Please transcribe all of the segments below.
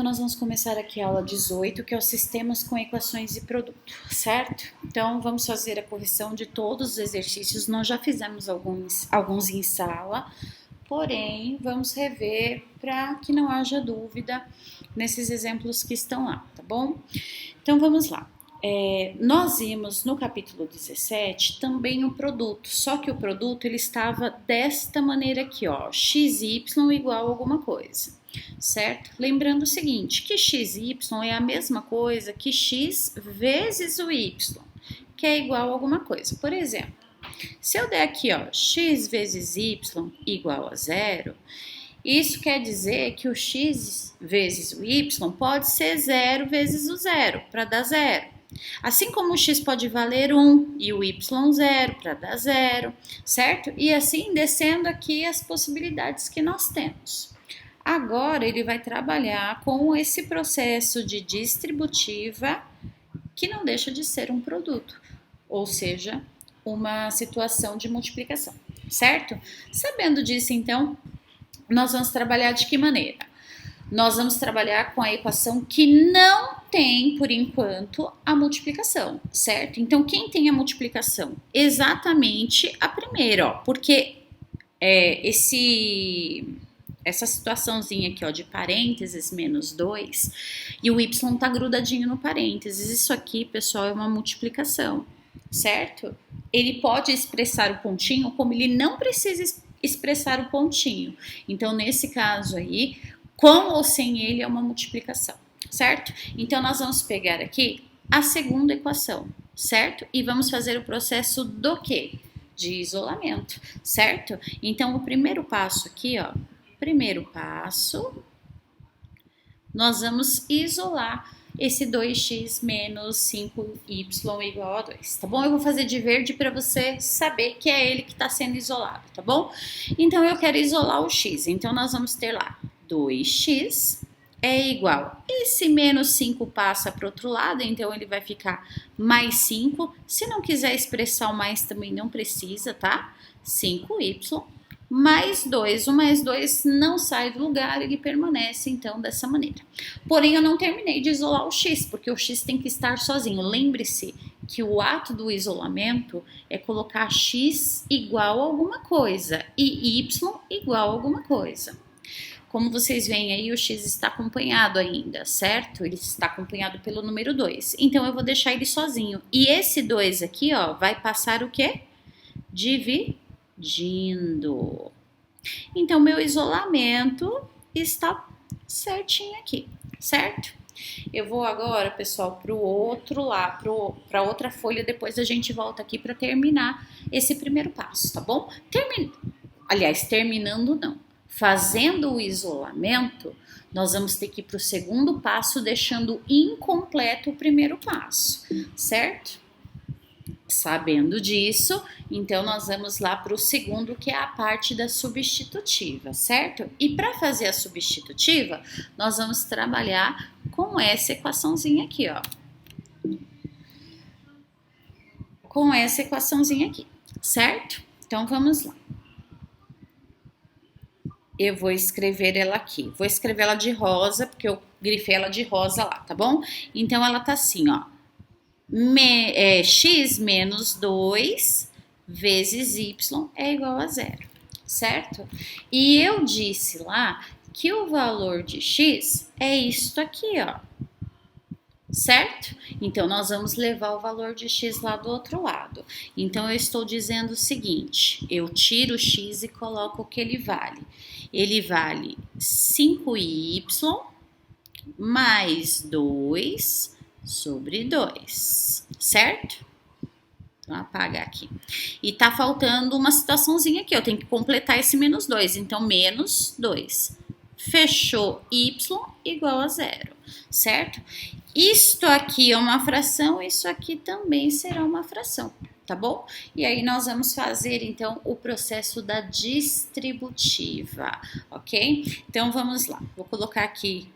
nós vamos começar aqui a aula 18, que é os sistemas com equações e produto, certo? Então, vamos fazer a correção de todos os exercícios. Nós já fizemos alguns em sala, porém, vamos rever para que não haja dúvida nesses exemplos que estão lá, tá bom? Então, vamos lá. Nós vimos no capítulo 17 também o produto, só que o produto ele estava desta maneira aqui, ó, xy igual a alguma coisa, certo? Lembrando o seguinte, que xy é a mesma coisa que x vezes o y, que é igual a alguma coisa. Por exemplo, se eu der aqui, ó, x vezes y igual a zero, isso quer dizer que o x vezes o y pode ser zero vezes o zero, para dar zero. Assim como o x pode valer 1 e o y 0 para dar 0, certo? E assim descendo aqui as possibilidades que nós temos. Agora ele vai trabalhar com esse processo de distributiva que não deixa de ser um produto, ou seja, uma situação de multiplicação, certo? Sabendo disso, então, nós vamos trabalhar de que maneira? Nós vamos trabalhar com a equação que não tem, por enquanto, a multiplicação, certo? Então, quem tem a multiplicação? Exatamente a primeira, ó, porque essa situaçãozinha aqui, ó, de parênteses menos 2, e o y tá grudadinho no parênteses. Isso aqui, pessoal, é uma multiplicação, certo? Ele pode expressar o pontinho como ele não precisa expressar o pontinho. Então, nesse caso aí, com ou sem ele é uma multiplicação, certo? Então, nós vamos pegar aqui a segunda equação, certo? E vamos fazer o processo do quê? De isolamento, certo? Então, o primeiro passo aqui, ó, nós vamos isolar esse 2x menos 5y igual a 2, tá bom? Eu vou fazer de verde para você saber que é ele que está sendo isolado, tá bom? Então, eu quero isolar o x, então nós vamos ter lá 2x é igual. Esse menos 5 passa para o outro lado, então ele vai ficar mais 5. Se não quiser expressar o mais, também não precisa, tá? 5y mais 2. O mais 2 não sai do lugar, ele permanece, então, dessa maneira. Porém, eu não terminei de isolar o x, porque o x tem que estar sozinho. Lembre-se que o ato do isolamento é colocar x igual a alguma coisa e y igual a alguma coisa. Como vocês veem aí, o x está acompanhado ainda, certo? Ele está acompanhado pelo número 2. Então, eu vou deixar ele sozinho. E esse 2 aqui, ó, vai passar o quê? Dividindo. Então, meu isolamento está certinho aqui, certo? Eu vou agora, pessoal, para o outro lado, para outra folha, depois a gente volta aqui para terminar esse primeiro passo, tá bom? Terminando não. Fazendo o isolamento, nós vamos ter que ir para o segundo passo, deixando incompleto o primeiro passo, certo? Sabendo disso, então nós vamos lá para o segundo, que é a parte da substitutiva, certo? E para fazer a substitutiva, nós vamos trabalhar com essa equaçãozinha aqui, ó. Com essa equaçãozinha aqui, certo? Então vamos lá. Eu vou escrever ela aqui. Vou escrever ela de rosa, porque eu grifei ela de rosa lá, tá bom? Então, ela tá assim, ó. X menos 2 vezes y é igual a zero, certo? E eu disse lá que o valor de x é isto aqui, ó. Certo? Então, nós vamos levar o valor de x lá do outro lado. Então, eu estou dizendo o seguinte, eu tiro o x e coloco o que ele vale. Ele vale 5y mais 2 sobre 2, certo? Vou apagar aqui. E tá faltando uma situaçãozinha aqui, eu tenho que completar esse menos 2. Então, menos 2. Fechou y igual a zero, certo? Isto aqui é uma fração, isso aqui também será uma fração, tá bom? E aí nós vamos fazer, então, o processo da distributiva, ok? Então, vamos lá. Vou colocar aqui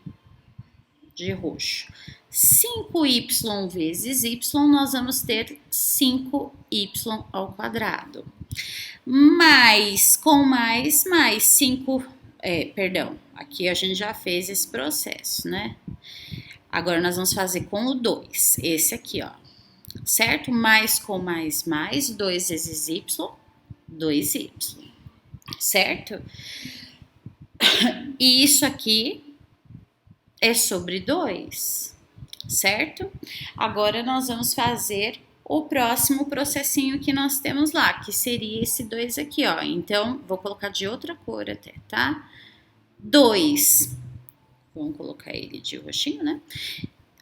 de roxo. 5y vezes y, nós vamos ter 5y ao quadrado. Mais, com mais 5 Perdão, aqui a gente já fez esse processo, né? Agora nós vamos fazer com o 2, esse aqui, ó, certo? Mais com mais, 2 vezes y, 2y, certo? E isso aqui é sobre 2, certo? Agora nós vamos fazer o próximo processinho que nós temos lá, que seria esse 2 aqui, ó. Então, vou colocar de outra cor até, tá? 2, vamos colocar ele de roxinho, né?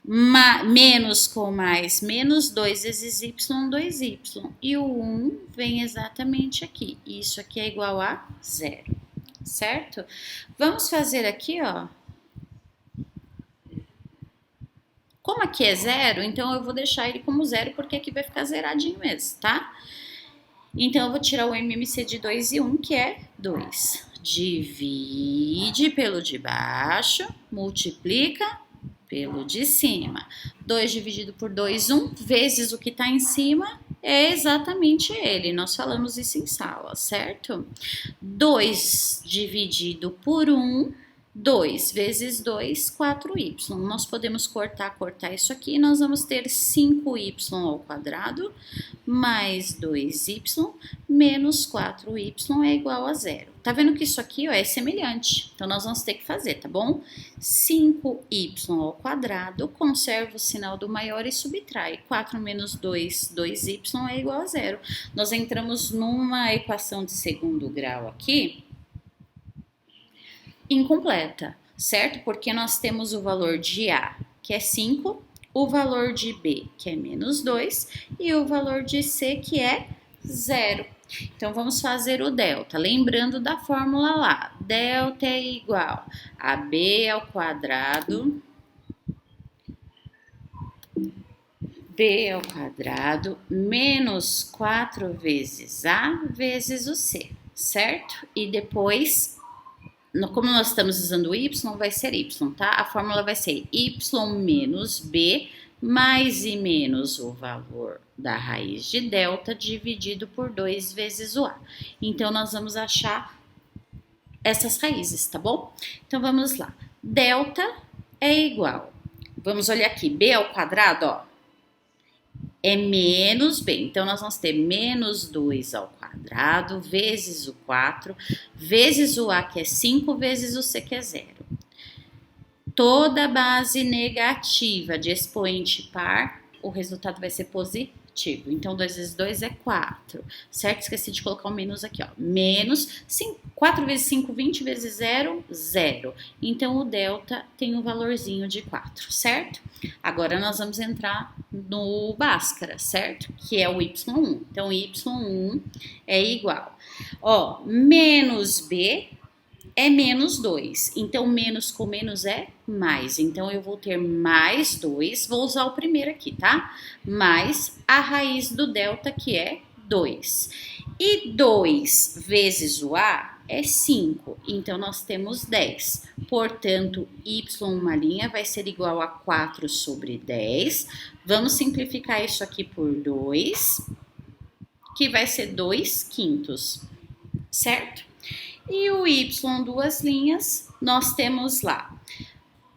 Menos com mais, menos 2 vezes y, 2y. E o 1 vem exatamente aqui. Isso aqui é igual a 0, certo? Vamos fazer aqui, ó. Como aqui é 0, então eu vou deixar ele como 0, porque aqui vai ficar zeradinho mesmo, tá? Então, eu vou tirar o MMC de 2 e 1, que é 2. Divide pelo de baixo, multiplica pelo de cima. 2 dividido por 2, 1, vezes o que está em cima, é exatamente ele. Nós falamos isso em sala, certo? 2 dividido por 1, 2 vezes 2, 4y. Nós podemos cortar isso aqui. Nós vamos ter 5y ao quadrado mais 2y menos 4y é igual a 0. Tá vendo que isso aqui, ó, é semelhante? Então, nós vamos ter que fazer, tá bom? 5y ao quadrado, conserva o sinal do maior e subtrai. 4 menos 2, 2y é igual a 0. Nós entramos numa equação de segundo grau aqui, incompleta, certo? Porque nós temos o valor de A, que é 5, o valor de B, que é menos 2, e o valor de C, que é 0. Então, vamos fazer o delta, lembrando da fórmula lá. Delta é igual a B ao quadrado, menos 4 vezes A vezes o C, certo? E depois, como nós estamos usando y, vai ser y, tá? A fórmula vai ser y menos b mais e menos o valor da raiz de delta dividido por 2 vezes o a. Então, nós vamos achar essas raízes, tá bom? Então, vamos lá. Delta é igual, vamos olhar aqui, b ao quadrado, ó, é menos b. Então, nós vamos ter menos 2 ao quadrado, vezes o 4, vezes o a, que é 5, vezes o c, que é 0. Toda base negativa de expoente par, o resultado vai ser positivo. Então, 2 vezes 2 é 4, certo? Esqueci de colocar o menos aqui, ó. Menos 4 vezes 5, 20 vezes 0, 0. Então, o delta tem um valorzinho de 4, certo? Agora, nós vamos entrar no Bhaskara, certo? Que é o y1. Então, y1 é igual, ó, menos b é menos 2. Então, menos com menos é mais. Então, eu vou ter mais 2. Vou usar o primeiro aqui, tá? Mais a raiz do delta, que é 2. E 2 vezes o a é 5. Então, nós temos 10. Portanto, y, uma linha, vai ser igual a 4 sobre 10. Vamos simplificar isso aqui por 2, que vai ser 2 quintos, certo? E o y, duas linhas, nós temos lá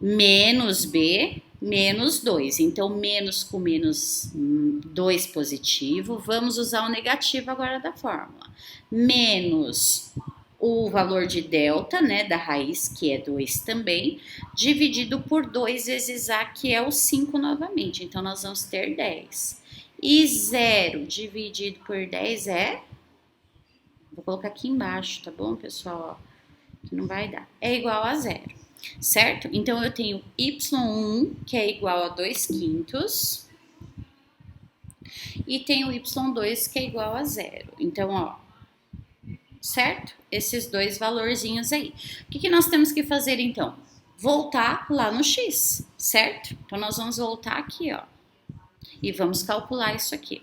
menos b, menos 2. Então, menos com menos 2 positivo. Vamos usar o negativo agora da fórmula. Menos o valor de delta, né, da raiz, que é 2 também, dividido por 2 vezes a, que é o 5 novamente. Então, nós vamos ter 10. E 0 dividido por 10 é... Vou colocar aqui embaixo, tá bom, pessoal? Ó, que não vai dar. É igual a 0, certo? Então, eu tenho y1, que é igual a 2 quintos. E tenho y2, que é igual a 0. Então, ó, certo? Esses dois valorzinhos aí. O que nós temos que fazer, então? Voltar lá no x, certo? Então, nós vamos voltar aqui, ó. E vamos calcular isso aqui.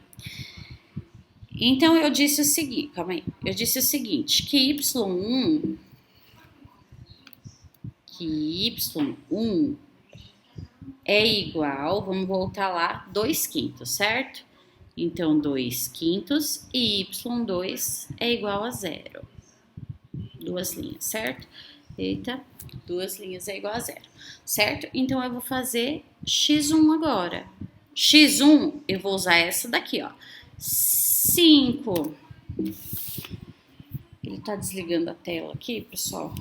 Então, eu disse o seguinte, calma aí. Eu disse o seguinte, que y1 é igual, vamos voltar lá, 2 quintos, certo? Então, 2 quintos e y2 é igual a 0. Duas linhas, certo? Eita, duas linhas é igual a zero, certo? Então eu vou fazer x1 agora. x1, eu vou usar essa daqui, ó. 5. Ele tá desligando a tela aqui, pessoal.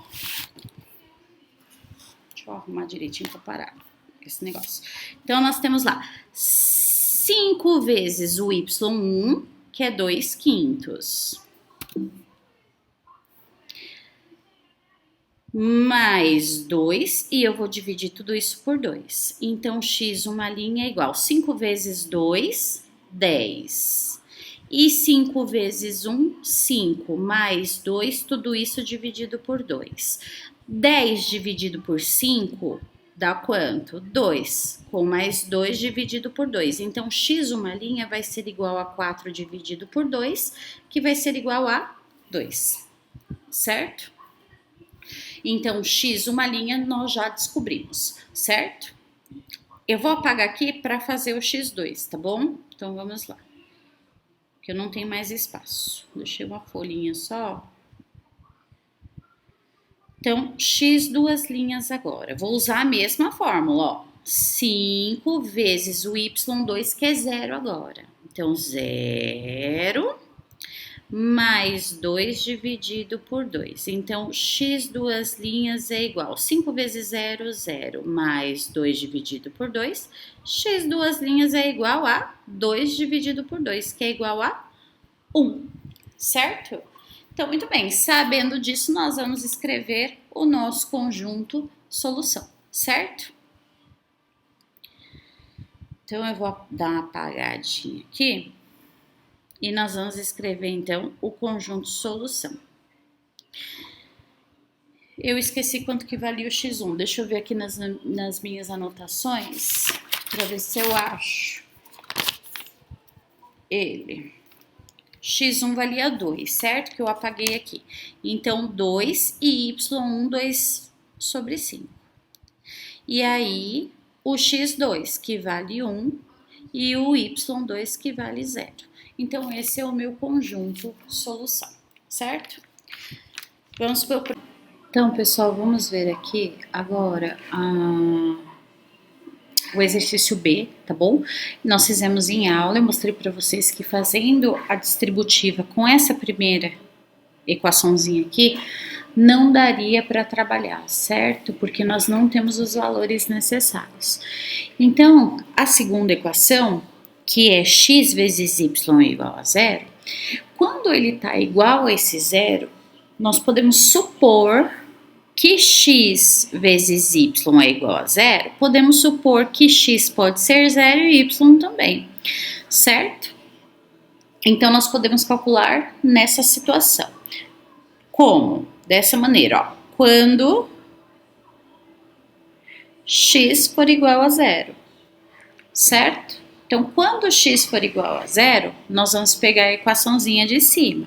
Deixa eu arrumar direitinho pra parar esse negócio. Então, nós temos lá 5 vezes o y1, que é 2/5. Mais 2, e eu vou dividir tudo isso por 2. Então, x, uma linha, é igual 5 vezes 2, 10. E 5 vezes 1, 5. Mais 2, tudo isso dividido por 2. 10 dividido por 5 dá quanto? 2. Com mais 2 dividido por 2. Então, x, uma linha, vai ser igual a 4 dividido por 2, que vai ser igual a 2. Certo? Então, x, uma linha, nós já descobrimos, certo? Eu vou apagar aqui para fazer o x2, tá bom? Então, vamos lá. Porque eu não tenho mais espaço. Deixei uma folhinha só. Então, x, duas linhas agora. Vou usar a mesma fórmula, ó. 5 vezes o y2, que é 0 agora. Então, 0... mais 2 dividido por 2. Então, x, duas linhas, é igual 5 vezes 0, 0, mais 2 dividido por 2. X, duas linhas, é igual a 2 dividido por 2, que é igual a 1, certo? Então, muito bem, sabendo disso, nós vamos escrever o nosso conjunto solução, certo? Então, eu vou dar uma apagadinha aqui. E nós vamos escrever, então, o conjunto solução. Eu esqueci quanto que valia o x1. Deixa eu ver aqui nas minhas anotações, para ver se eu acho ele. x1 valia 2, certo? Que eu apaguei aqui. Então, 2 e y1, 2 sobre 5. E aí, o x2, que vale 1, e o y2, que vale 0. Então, esse é o meu conjunto solução, certo? Vamos para o... Então, pessoal, vamos ver aqui agora o exercício B, tá bom? Nós fizemos em aula, eu mostrei para vocês que fazendo a distributiva com essa primeira equaçãozinha aqui, não daria para trabalhar, certo? Porque nós não temos os valores necessários. Então, a segunda equação, que é x vezes y igual a 0, quando ele está igual a esse zero, nós podemos supor que x vezes y é igual a 0, podemos supor que x pode ser 0 e y também, certo? Então, nós podemos calcular nessa situação. Como? Dessa maneira, ó. Quando x for igual a 0, certo? Então, quando x for igual a 0, nós vamos pegar a equaçãozinha de cima.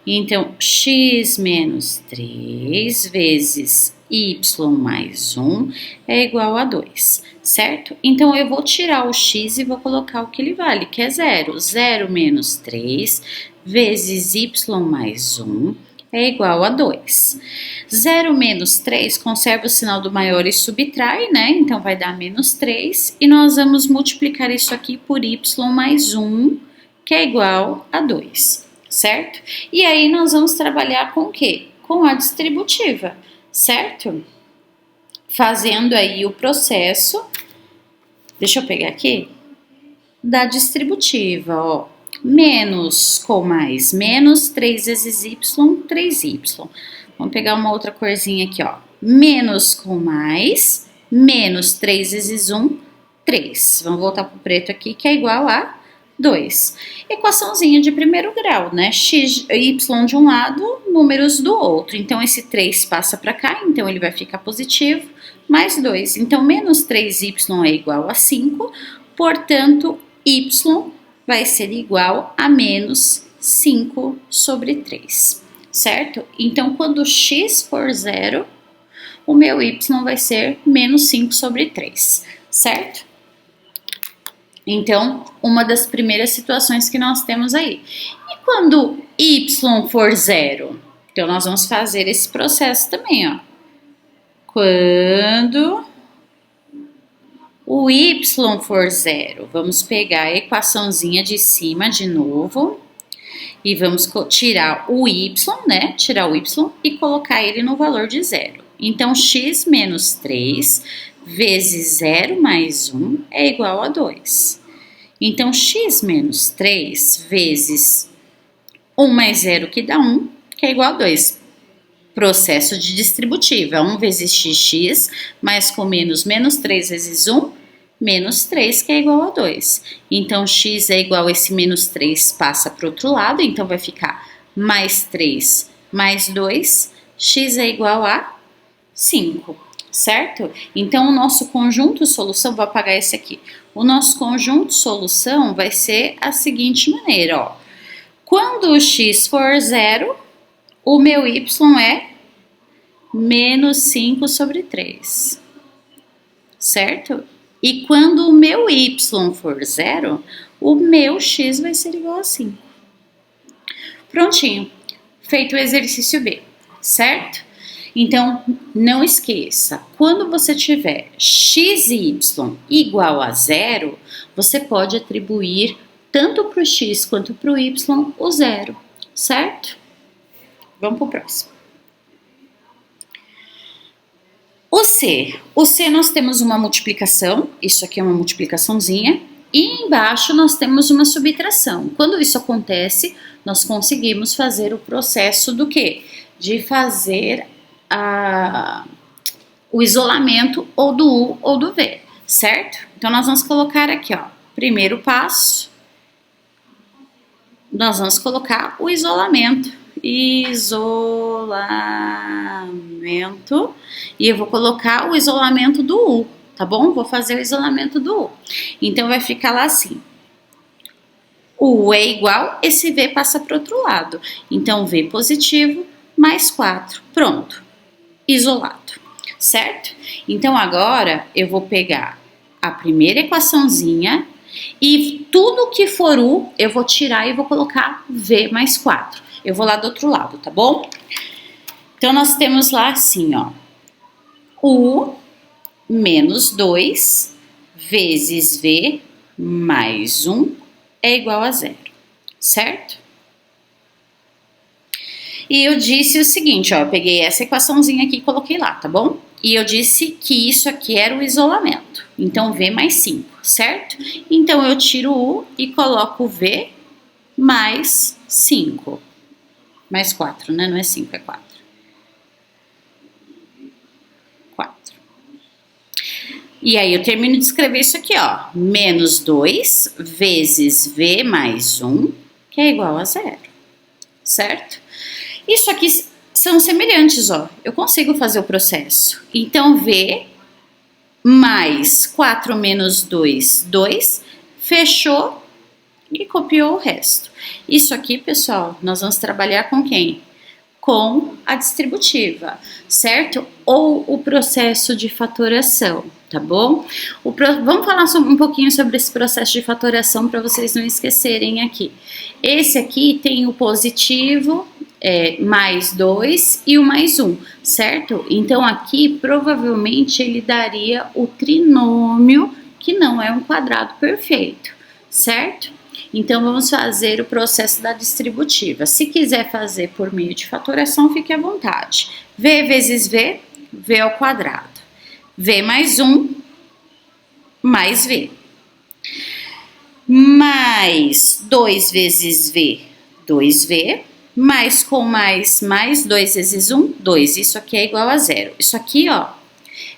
Então, x menos 3 vezes y mais 1 é igual a 2, certo? Então, eu vou tirar o x e vou colocar o que ele vale, que é 0. 0 menos 3 vezes y mais 1 é igual a 2. 0 menos 3, conserva o sinal do maior e subtrai, né? Então, vai dar menos 3. E nós vamos multiplicar isso aqui por y mais 1, que é igual a 2, certo? E aí, nós vamos trabalhar com o quê? Com a distributiva, certo? Fazendo aí o processo, deixa eu pegar aqui, da distributiva, ó. Menos com mais, menos 3 vezes y, 3y. Vamos pegar uma outra corzinha aqui, ó. Menos com mais, menos 3 vezes 1, 3. Vamos voltar pro preto aqui, que é igual a 2. Equaçãozinha de primeiro grau, né? X, y de um lado, números do outro. Então, esse 3 passa para cá, então ele vai ficar positivo, mais 2. Então, menos 3y é igual a 5, portanto, y vai ser igual a menos 5 sobre 3, certo? Então, quando x for 0, o meu y vai ser menos 5 sobre 3, certo? Então, uma das primeiras situações que nós temos aí. E quando y for 0? Então, nós vamos fazer esse processo também, ó. quando o y for zero. Vamos pegar a equaçãozinha de cima de novo e vamos tirar o y, né? Tirar o y e colocar ele no valor de zero. Então, x menos 3 vezes 0 mais 1 é igual a 2. Então, x menos 3 vezes 1 mais 0, que dá 1, que é igual a 2. Processo de distributiva, 1 vezes x, mais com menos 3 vezes 1, menos 3, que é igual a 2. Então, x é igual a esse menos 3, passa para o outro lado, então vai ficar mais 3 mais 2, x é igual a 5, certo? Então, o nosso conjunto solução, vou apagar esse aqui. O nosso conjunto solução vai ser a seguinte maneira, ó. Quando o x for zero, o meu y é menos 5 sobre 3, certo? E quando o meu y for zero, o meu x vai ser igual a 5. Prontinho, feito o exercício B, certo? Então, não esqueça, quando você tiver x e y igual a zero, você pode atribuir tanto para o x quanto para o y o zero, certo? Vamos para o próximo. O C nós temos uma multiplicação, isso aqui é uma multiplicaçãozinha, e embaixo nós temos uma subtração. Quando isso acontece, nós conseguimos fazer o processo do quê? De fazer o isolamento ou do U ou do V, certo? Então, nós vamos colocar aqui, ó, primeiro passo, nós vamos colocar o isolamento, e eu vou colocar o isolamento do U, tá bom? Vou fazer o isolamento do U. Então, vai ficar lá assim, o U é igual, esse V passa para o outro lado, então V positivo mais 4, pronto, isolado, certo? Então, agora eu vou pegar a primeira equaçãozinha e tudo que for U, eu vou tirar e vou colocar V mais 4. Eu vou lá do outro lado, tá bom? Então, nós temos lá assim, ó, U menos 2 vezes V mais 1 é igual a 0, certo? E eu disse o seguinte, ó, eu peguei essa equaçãozinha aqui e coloquei lá, tá bom? E eu disse que isso aqui era o isolamento. Então, V mais 5, certo? Então, eu tiro o U e coloco V mais 5. Mais 4, né? Não é 5, é 4. 4. E aí, eu termino de escrever isso aqui, ó. Menos 2 vezes V mais 1, que é igual a 0, certo? Isso aqui são semelhantes, ó. Eu consigo fazer o processo. Então, V mais 4 menos 2, 2. Fechou e copiou o resto. Isso aqui, pessoal, nós vamos trabalhar com quem? Com a distributiva, certo? Ou o processo de fatoração, tá bom? Vamos falar um pouquinho sobre esse processo de fatoração para vocês não esquecerem aqui. Esse aqui tem o positivo, mais 2 e o mais 1, certo? Então, aqui, provavelmente, ele daria o trinômio, que não é um quadrado perfeito, certo? Então, vamos fazer o processo da distributiva. Se quiser fazer por meio de fatoração, fique à vontade. V vezes V, V ao quadrado. V mais 1, mais V. Mais 2 vezes V, 2V. Mais com mais 2 vezes 1, 2. Isso aqui é igual a 0. Isso aqui, ó,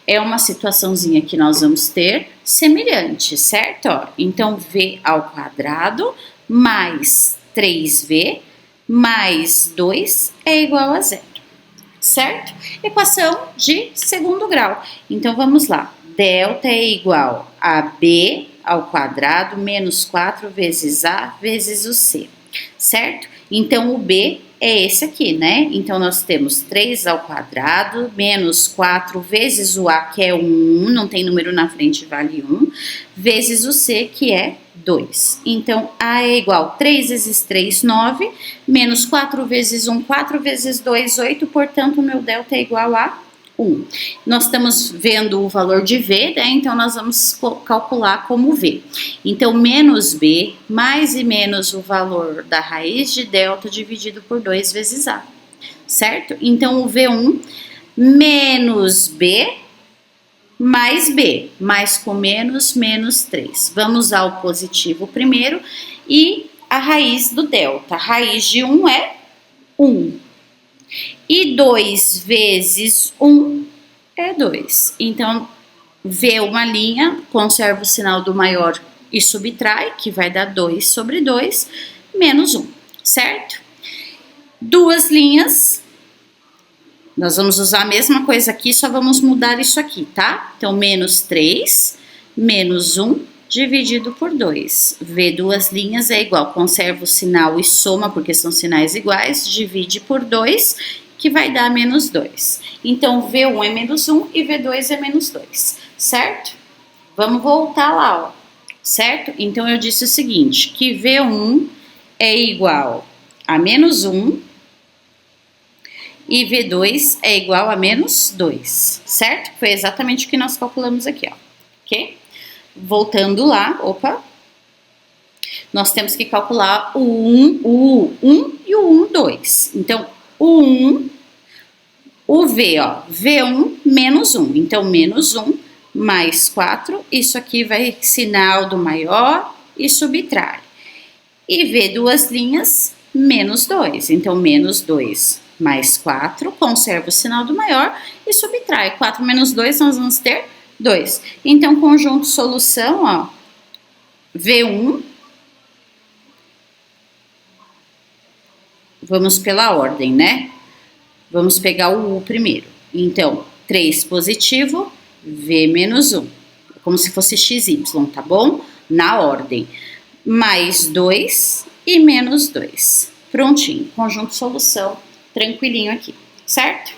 é uma situaçãozinha que nós vamos ter semelhante, certo? Ó, então, V ao quadrado mais 3V mais 2 é igual a 0, certo? Equação de segundo grau. Então, vamos lá. Delta é igual a B ao quadrado menos 4 vezes A vezes o C, certo? Então, o B é esse aqui, né? Então, nós temos 3 ao quadrado menos 4 vezes o A, que é 1, não tem número na frente, vale 1, vezes o C, que é 2. Então, A é igual a 3 vezes 3, 9, menos 4 vezes 1, 4 vezes 2, 8, portanto, o meu delta é igual a 1. Nós estamos vendo o valor de V, né? Então nós vamos calcular como V. Então, menos B mais e menos o valor da raiz de delta dividido por 2 vezes A, certo? Então, o V1 menos B mais B, mais com menos, menos 3. Vamos usar o positivo primeiro e a raiz do delta. A raiz de 1 é 1. E 2 vezes 1 é 2. Então, vê uma linha, conserva o sinal do maior e subtrai, que vai dar 2 sobre 2, menos 1, certo? Duas linhas, nós vamos usar a mesma coisa aqui, só vamos mudar isso aqui, tá? Então, menos 3, menos 1, dividido por 2. V duas linhas é igual, conserva o sinal e soma, porque são sinais iguais, divide por 2, que vai dar menos 2. Então, V1 é menos 1 e V2 é menos 2, certo? Vamos voltar lá, ó, certo? Então, eu disse o seguinte, que V1 é igual a menos 1 e V2 é igual a menos 2, certo? Foi exatamente o que nós calculamos aqui, ó, ok? Voltando lá, opa, nós temos que calcular o 1 e o 1, 2. Então, o 1, o V, ó, V1 menos 1. Então, menos 1 mais 4, isso aqui vai sinal do maior e subtrai. E V duas linhas, menos 2. Então, menos 2 mais 4, conserva o sinal do maior e subtrai. 4 menos 2, nós vamos ter 2. Então, conjunto solução, ó, V1, vamos pela ordem, né? Vamos pegar o U primeiro. Então, 3 positivo, V menos 1. Como se fosse XY, tá bom? Na ordem. Mais 2 e menos 2. Prontinho. Conjunto solução, tranquilinho aqui, certo?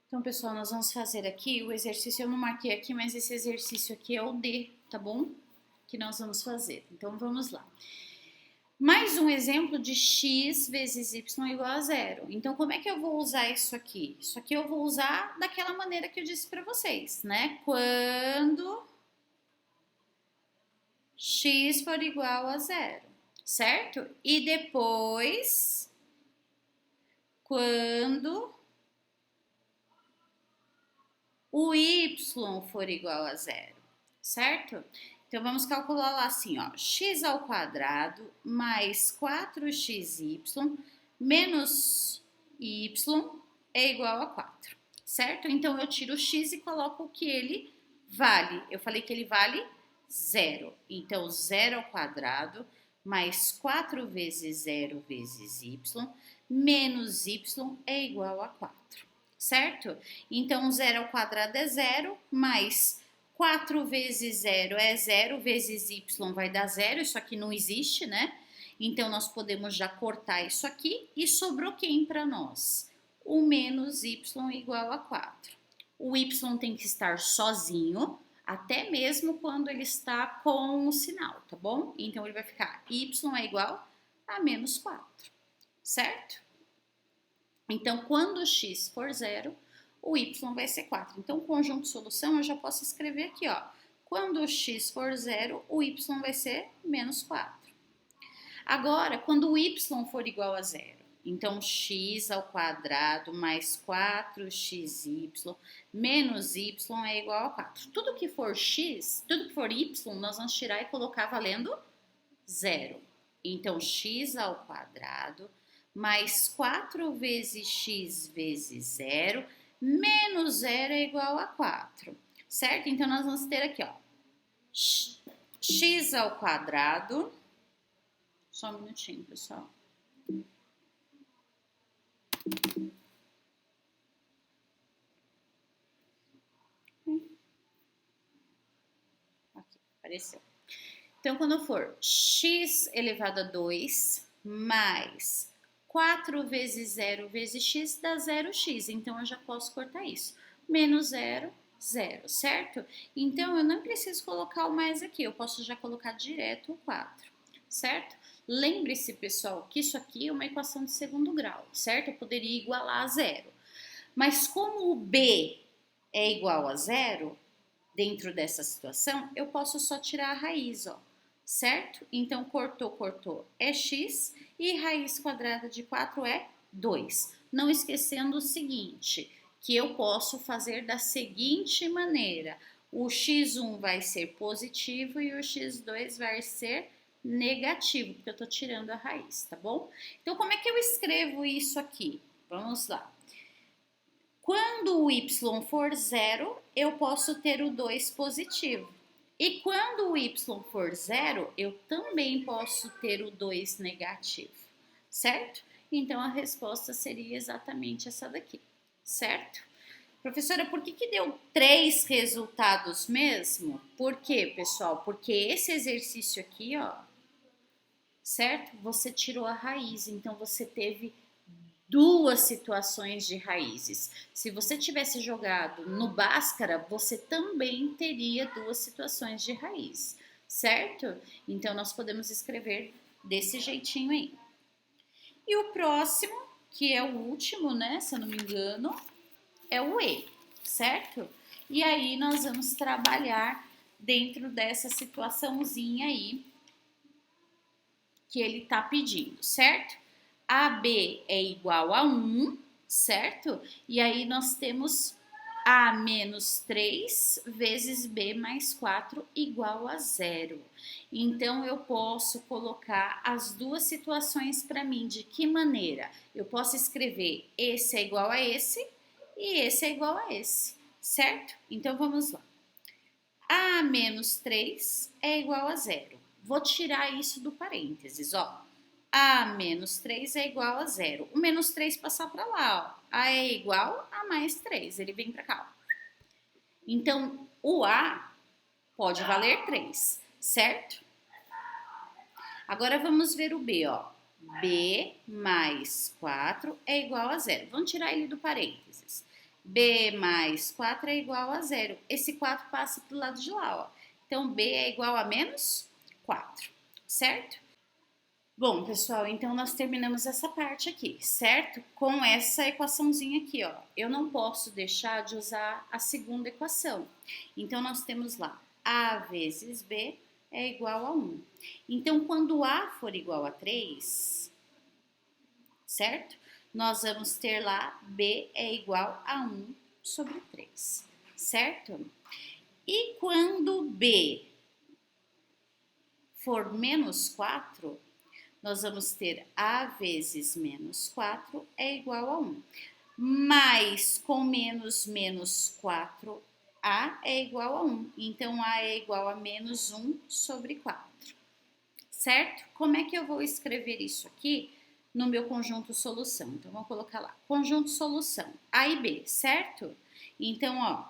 Então, pessoal, nós vamos fazer aqui o exercício, eu não marquei aqui, mas esse exercício aqui é o D, tá bom? Que nós vamos fazer. Então, vamos lá. Mais um exemplo de x vezes y igual a zero. Então, como é que eu vou usar isso aqui? Isso aqui eu vou usar daquela maneira que eu disse para vocês, né? Quando x for igual a zero, certo? E depois, quando o y for igual a zero, certo? Então, vamos calcular lá assim, ó, x ao quadrado mais 4xy menos y é igual a 4, certo? Então, eu tiro o x e coloco o que ele vale. Eu falei que ele vale zero. Então, 0 ao quadrado mais 4 vezes 0 vezes y menos y é igual a 4, certo? Então, 0 ao quadrado é 0, mais 4 vezes 0 é 0, vezes y vai dar 0, isso aqui não existe, né? Então, nós podemos já cortar isso aqui e sobrou quem para nós? O menos y igual a 4. O y tem que estar sozinho, até mesmo quando ele está com o sinal, tá bom? Então, ele vai ficar y é igual a menos 4, certo? Então, quando x for 0, o y vai ser 4. Então, conjunto de solução, eu já posso escrever aqui, ó. Quando x for 0, o y vai ser menos 4. Agora, quando o y for igual a 0, então x ao quadrado mais 4xy menos y é igual a 4. Tudo que for x, tudo que for y, nós vamos tirar e colocar valendo 0. Então, x ao quadrado mais 4 vezes x vezes 0 menos 0 é igual a 4, certo? Então, nós vamos ter aqui, ó, x ao quadrado, só um minutinho, pessoal. Aqui, apareceu. Então, quando for x elevado a 2 mais 4 vezes 0 vezes x dá 0x. Então, eu já posso cortar isso. Menos 0, 0, certo? Então, eu não preciso colocar o mais aqui. Eu posso já colocar direto o 4, certo? Lembre-se, pessoal, que isso aqui é uma equação de segundo grau, certo? Eu poderia igualar a zero. Mas como o b é igual a zero, dentro dessa situação, eu posso só tirar a raiz, ó, certo? Então, cortou, cortou é x e raiz quadrada de 4 é 2. Não esquecendo o seguinte, que eu posso fazer da seguinte maneira: o x1 vai ser positivo e o x2 vai ser negativo, porque eu tô tirando a raiz, tá bom? Então, como é que eu escrevo isso aqui? Vamos lá. Quando o y for zero, eu posso ter o 2 positivo. E quando o y for zero, eu também posso ter o 2 negativo, certo? Então, a resposta seria exatamente essa daqui, certo? Professora, por que deu 3 resultados mesmo? Por quê, pessoal? Porque esse exercício aqui, ó, certo? Você tirou a raiz, então você teve duas situações de raízes. Se você tivesse jogado no Bhaskara, você também teria duas situações de raiz, certo? Então, nós podemos escrever desse jeitinho aí. E o próximo, que é o último, né, se eu não me engano, é o E, certo? E aí, nós vamos trabalhar dentro dessa situaçãozinha aí que ele tá pedindo, certo? AB é igual a 1, certo? E aí nós temos A menos 3 vezes B mais 4 igual a 0. Então, eu posso colocar as duas situações para mim. De que maneira? Eu posso escrever esse é igual a esse e esse é igual a esse, certo? Então, vamos lá. A menos 3 é igual a 0. Vou tirar isso do parênteses, ó. A menos 3 é igual a 0. O menos 3 passar para lá, ó. A é igual a mais 3. Ele vem para cá, ó. Então, o A pode valer 3, certo? Agora, vamos ver o B, ó. B mais 4 é igual a 0. Vamos tirar ele do parênteses. B mais 4 é igual a 0. Esse 4 passa para o lado de lá, ó. Então, B é igual a menos 4, certo? Bom, pessoal, então nós terminamos essa parte aqui, certo? Com essa equaçãozinha aqui, ó. Eu não posso deixar de usar a segunda equação. Então, nós temos lá A vezes B é igual a 1. Então, quando A for igual a 3, certo? Nós vamos ter lá B é igual a 1 sobre 3, certo? E quando B for menos 4, nós vamos ter A vezes menos 4 é igual a 1. Mas com menos 4, A é igual a 1. Então, A é igual a menos 1 sobre 4. Certo? Como é que eu vou escrever isso aqui no meu conjunto solução? Então, vou colocar lá, conjunto solução, A e B, certo? Então, ó,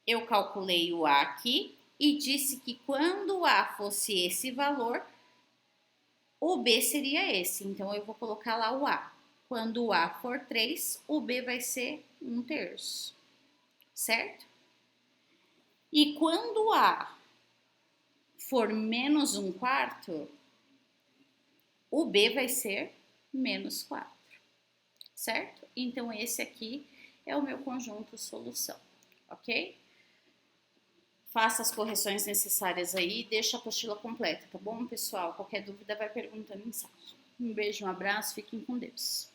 eu calculei o A aqui e disse que quando o A fosse esse valor, o B seria esse, então eu vou colocar lá o A. Quando o A for 3, o B vai ser 1/3, certo? E quando o A for menos 1/4, o B vai ser menos 4, certo? Então, esse aqui é o meu conjunto solução, ok? Faça as correções necessárias aí e deixa a apostila completa, tá bom, pessoal? Qualquer dúvida vai perguntando em sala. Um beijo, um abraço, fiquem com Deus.